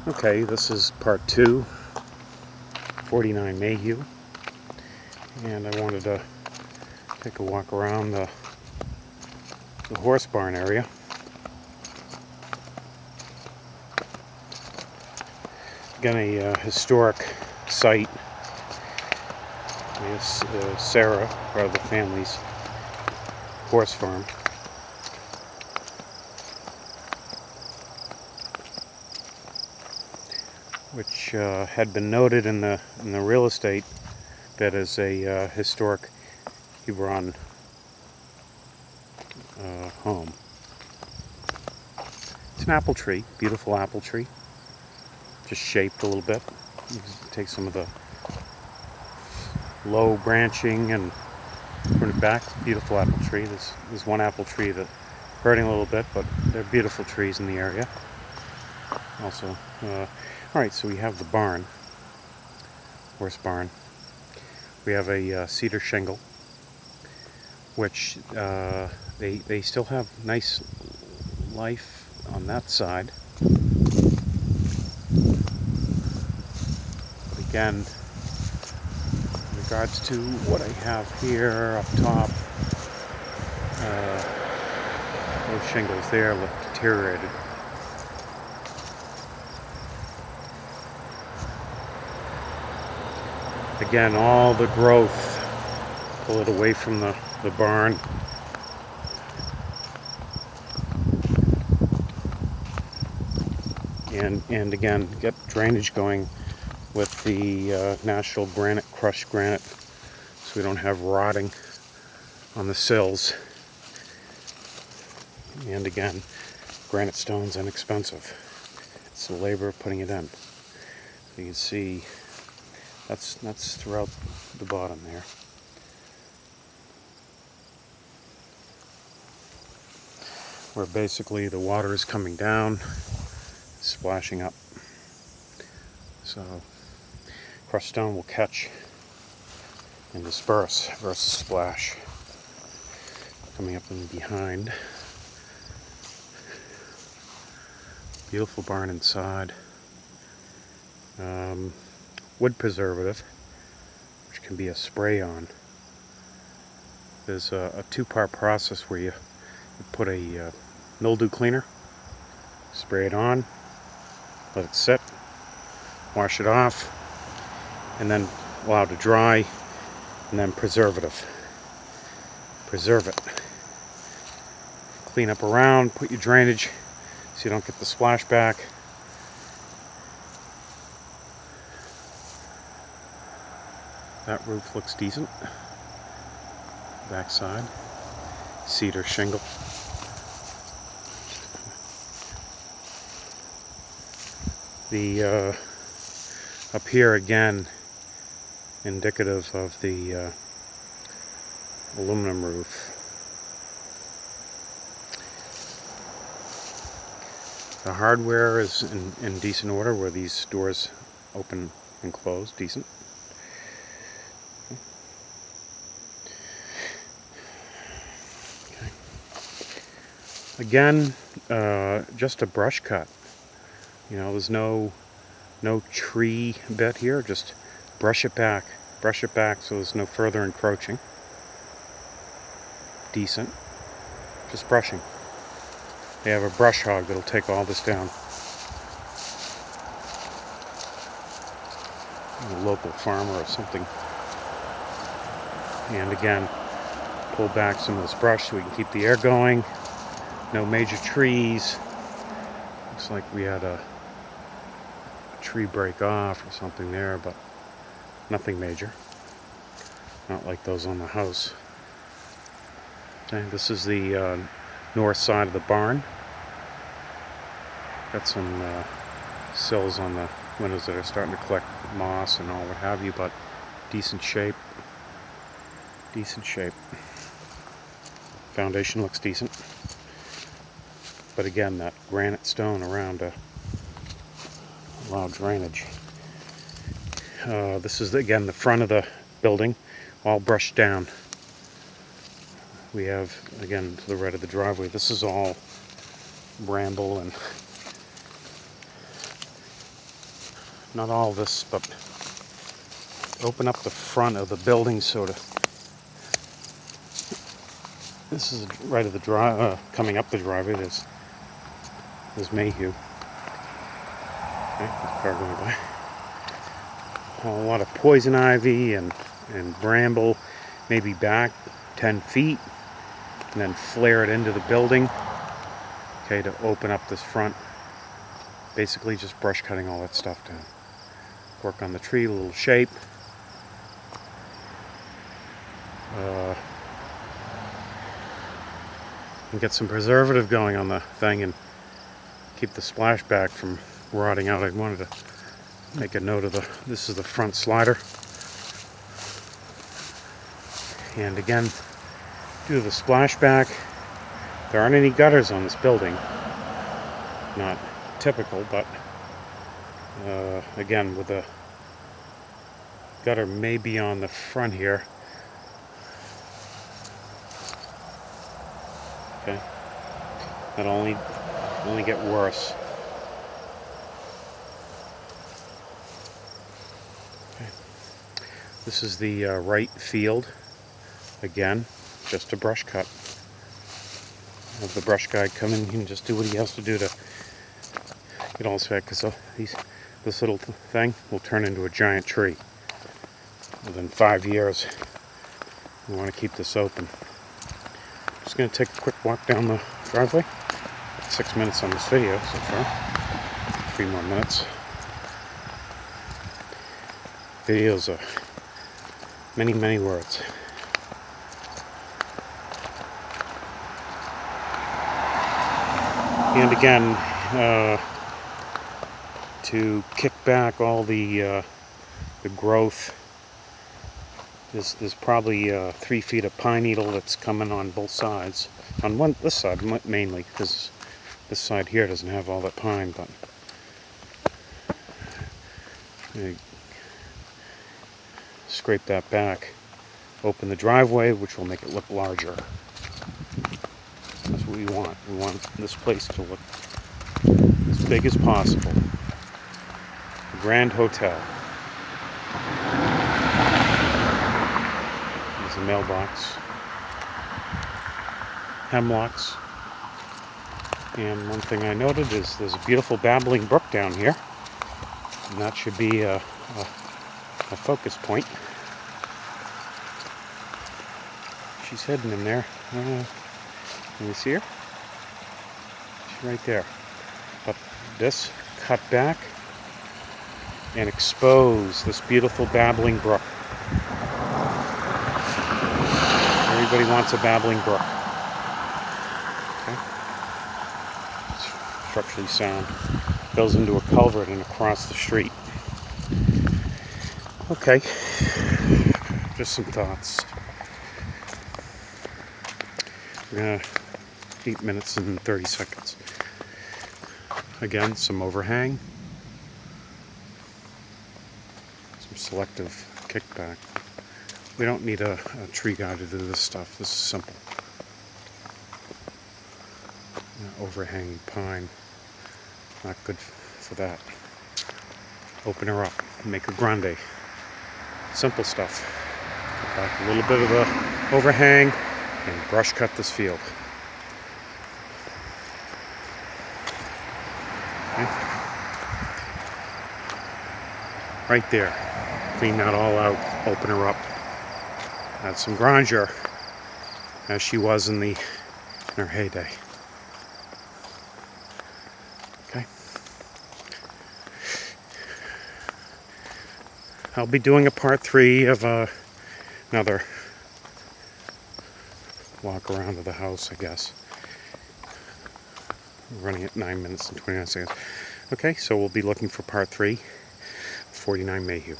Okay, this is part 2, 49 Mayhew, and I wanted to take a walk around the horse barn area. Again, a historic site. It's Sarah, part of the family's horse farm. Which had been noted in the real estate bit as a historic Hebron home. It's an apple tree, beautiful apple tree, just shaped a little bit. You can take some of the low branching and turn it back. Beautiful apple tree. There's one apple tree that's hurting a little bit, but they're beautiful trees in the area. Also, alright, so we have the barn, horse barn. We have a cedar shingle, which they still have nice life on that side. But again, in regards to what I have here up top, those shingles there look deteriorated. Again, all the growth, pull it away from the barn. And again, get drainage going with the natural granite, crushed granite, so we don't have rotting on the sills. And again, granite stone's inexpensive. It's the labor of putting it in. You can see that's throughout the bottom there. Where basically the water is coming down, splashing up. So crushed stone will catch and disperse versus splash. Coming up in behind. Beautiful barn inside. Wood preservative, which can be a spray-on. There's a two-part process where you put a mildew cleaner, spray it on, let it sit, wash it off, and then allow it to dry, and then preservative. Preserve it. Clean up around, put your drainage so you don't get the splashback. That roof looks decent. Backside, cedar shingle. The up here again, indicative of the aluminum roof. The hardware is in decent order, where these doors open and close decent. Okay. Again, just a brush cut. You know, there's no tree bit here, just brush it back so there's no further encroaching. Decent. Just brushing. They have a brush hog that'll take all this down. A local farmer or something. And again, pull back some of this brush so we can keep the air going. No major trees. Looks like we had a tree break off or something there, but nothing major. Not like those on the house. Okay, this is the north side of the barn. Got some sills on the windows that are starting to collect moss and all what have you, but decent shape. Decent shape. Foundation looks decent. But again, that granite stone around to allow drainage. This is, again, the front of the building, all brushed down. We have, again, to the right of the driveway, this is all bramble and not all of this, but open up the front of the building so to. This is right of the drive, coming up the driveway. There's Mayhew. Okay, there's a car going by. A lot of poison ivy and bramble, maybe back 10 feet, and then flare it into the building. Okay, to open up this front. Basically just brush cutting all that stuff down. Work on the tree, a little shape. And get some preservative going on the thing and keep the splashback from rotting out. I wanted to make a note of this is the front slider. And again, due to the splashback, there aren't any gutters on this building. Not typical, but again, with the gutter maybe on the front here. Okay, that'll only get worse. Okay. This is the right field. Again, just a brush cut. Have the brush guy come in and just do what he has to do to get all this back, because this little thing will turn into a giant tree within 5 years. We want to keep this open. Just going to take a quick walk down the driveway. 6 minutes on this video so far. 3 more minutes. Videos are many, many words. And again, to kick back all the growth, there's probably 3 feet of pine needle that's coming on both sides. On this side mainly, because this side here doesn't have all that pine, but scrape that back, open the driveway, which will make it look larger. That's what we want. We want this place to look as big as possible. The Grand Hotel. There's a mailbox. Hemlocks. And one thing I noted is there's a beautiful babbling brook down here. And that should be a focus point. She's hidden in there. Can you see her? She's right there. But this cut back and expose this beautiful babbling brook. Everybody wants a babbling brook. Okay. It's structurally sound. Goes into a culvert and across the street. Okay. Just some thoughts. We're gonna 8 minutes and 30 seconds. Again, some overhang. Some selective kickback. We don't need a tree guy to do this stuff. This is simple. Overhanging pine. Not good for that. Open her up. Make a grande. Simple stuff. Put back a little bit of the overhang and brush cut this field. Okay. Right there. Clean that all out. Open her up. Add some grandeur as she was in her heyday. Okay. I'll be doing a part 3 of another walk around of the house, I guess. We're running at 9 minutes and 29 seconds. Okay, so we'll be looking for part 3, 49 Mayhew.